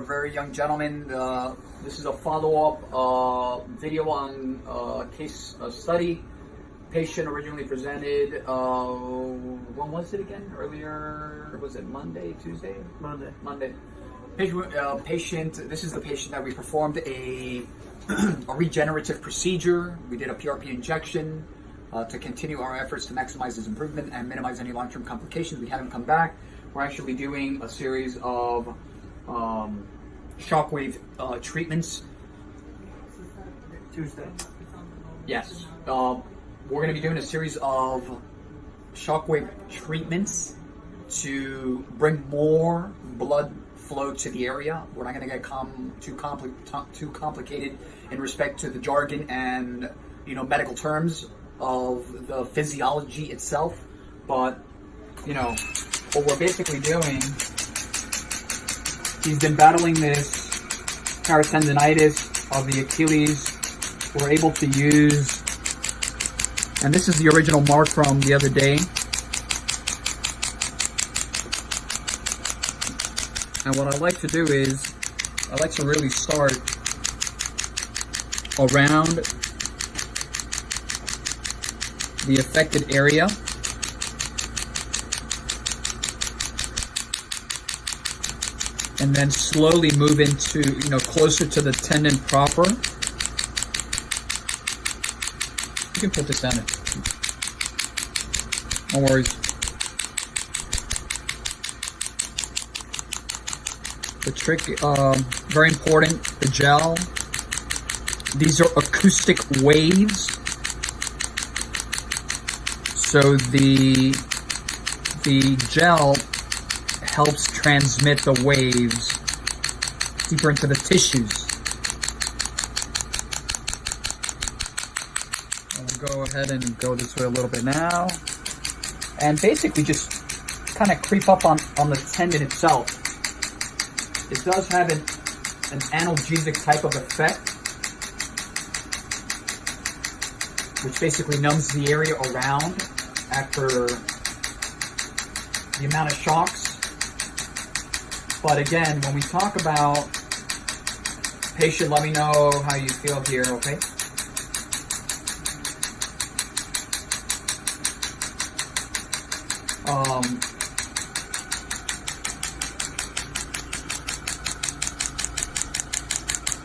very young gentleman. This is a follow-up video on case study. Patient originally presented, when was it again? Earlier, was it Monday, Tuesday? Monday. Patient, this is the patient that we performed a regenerative procedure. We did a PRP injection to continue our efforts to maximize his improvement and minimize any long-term complications. We had him come back. We're actually doing a series of shockwave treatments. Tuesday. Yes. We're going to be doing a series of shockwave treatments to bring more blood flow to the area. We're not going to get too complicated in respect to the jargon and medical terms of the physiology itself, but what we're basically doing, he's been battling this paratendinitis of the Achilles. We're able to use, and this is the original mark from the other day. And what I like to do is, I like to really start around the affected area. And then slowly move into, closer to the tendon proper. You can put this on it. No worries. The trick, very important, the gel. These are acoustic waves. So the gel helps transmit the waves deeper into the tissues. I'll go ahead and go this way a little bit now. And basically just kind of creep up on the tendon itself. It does have an analgesic type of effect, which basically numbs the area around after the amount of shocks. But again, when we talk about patient, let me know how you feel here, okay?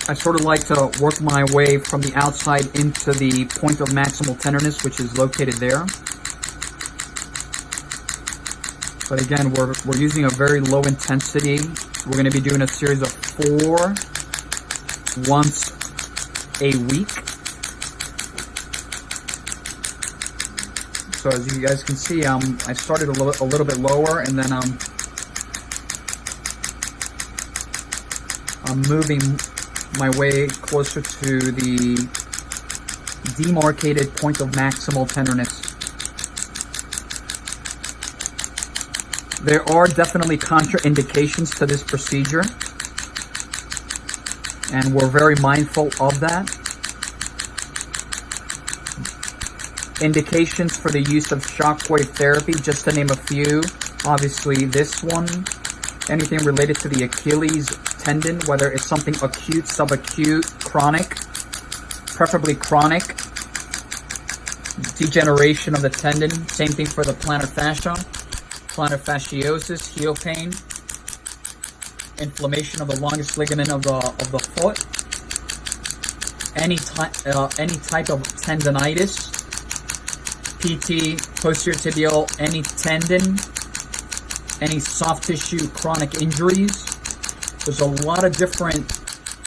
I sort of like to work my way from the outside into the point of maximal tenderness, which is located there. But again, we're using a very low intensity. We're going to be doing a series of 4 once a week. So as you guys can see, I started a little bit lower, and then I'm moving my way closer to the demarcated point of maximal tenderness. There are definitely contraindications to this procedure, and we're very mindful of that. Indications for the use of shockwave therapy, just to name a few. Obviously this one, anything related to the Achilles tendon, whether it's something acute, subacute, chronic, preferably chronic. Degeneration of the tendon, same thing for the plantar fascia. Plantar fasciosis, heel pain, inflammation of the longest ligament of the foot, any type of tendonitis, PT, posterior tibial, any tendon, any soft tissue chronic injuries. There's a lot of different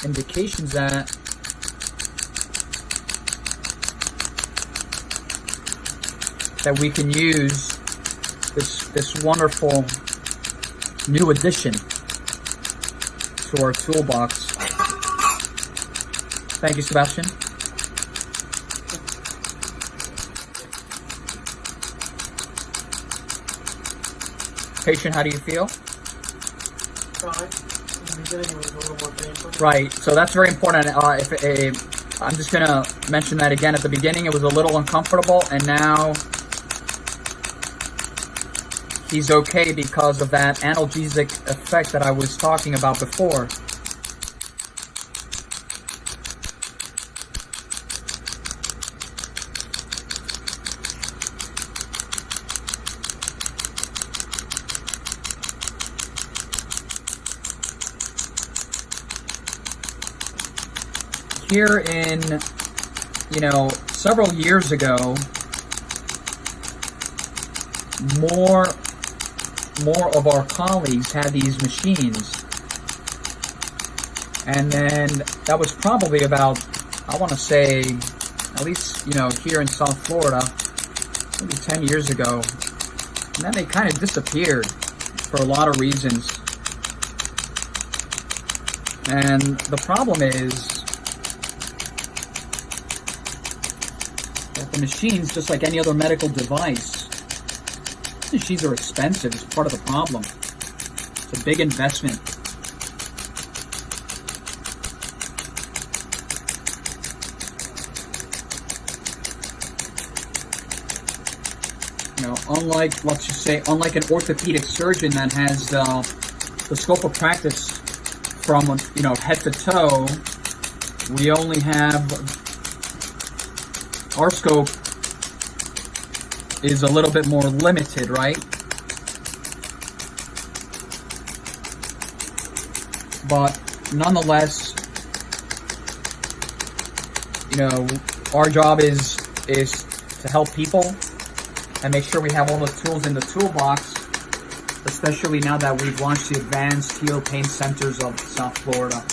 indications that we can use this wonderful new addition to our toolbox. Thank you, Sebastian. Patient, how do you feel? Fine. In the beginning it was a little more painful. Right, so that's very important. I'm just going to mention that again. At the beginning it was a little uncomfortable, and now he's okay because of that analgesic effect that I was talking about before. here in, several years ago, more of our colleagues had these machines. And then that was probably about, I want to say, at least, here in South Florida, maybe 10 years ago. And then they kind of disappeared for a lot of reasons. And the problem is that the machines, just like any other medical device, machines are expensive. It's part of the problem. It's a big investment. Unlike, let's just say, unlike an orthopedic surgeon that has the scope of practice from, head to toe, we only have, our scope is a little bit more limited, right? But nonetheless, our job is to help people and make sure we have all the tools in the toolbox, especially now that we've launched the Advanced Heel Pain Centers of South Florida.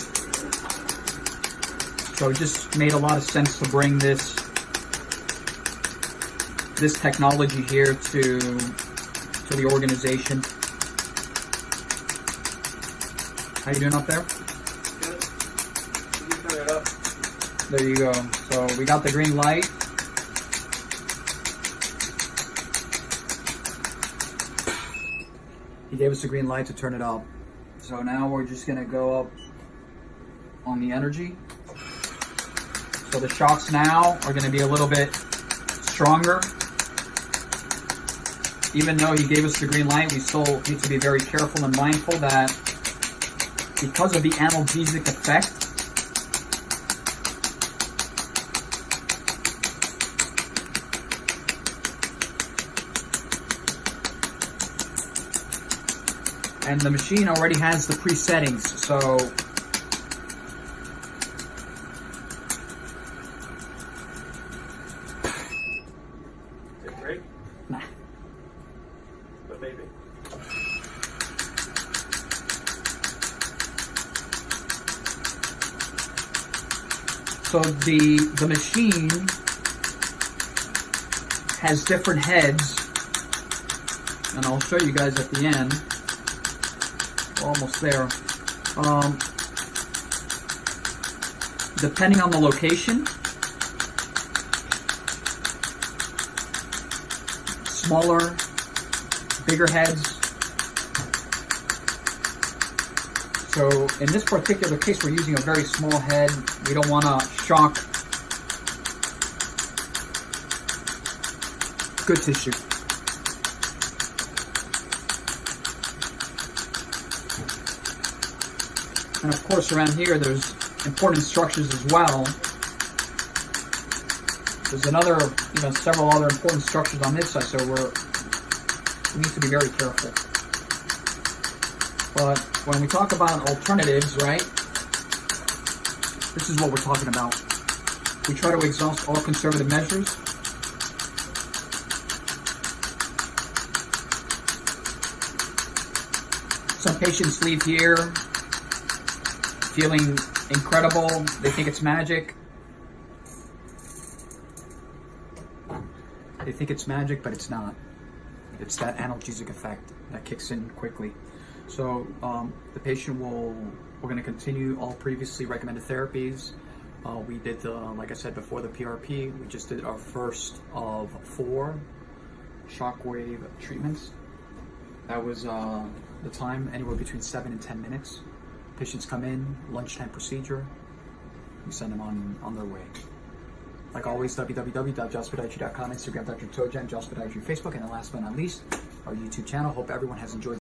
So it just made a lot of sense to bring this technology here to the organization. How you doing up there? Good. You turn it up. There you go. So we got the green light. He gave us the green light to turn it up. So now we're just gonna go up on the energy. So the shocks now are gonna be a little bit stronger. Even though he gave us the green light, we still need to be very careful and mindful that because of the analgesic effect, and the machine already has the pre-settings, so Is it great? nah. But maybe. So the machine has different heads, and I'll show you guys at the end. We're almost there. Depending on the location, smaller, bigger heads. So in this particular case, we're using a very small head. We don't want to shock good tissue. And of course, around here, there's important instructions as well. There's another, several other important structures on this side, so we need to be very careful. But when we talk about alternatives, right, this is what we're talking about. We try to exhaust all conservative measures. Some patients leave here feeling incredible. They think it's magic. They think it's magic, but it's not. It's that analgesic effect that kicks in quickly. So the patient we're going to continue all previously recommended therapies. We did, like I said before, the PRP. We just did our first of 4 shockwave treatments. That was the time anywhere between 7 and 10 minutes. Patients come in, lunchtime procedure. We send them on their way. Like always, www.jospodiatry.com, Instagram, Dr. Tojan, Jospodiatry, Facebook, and then last but not least, our YouTube channel. Hope everyone has enjoyed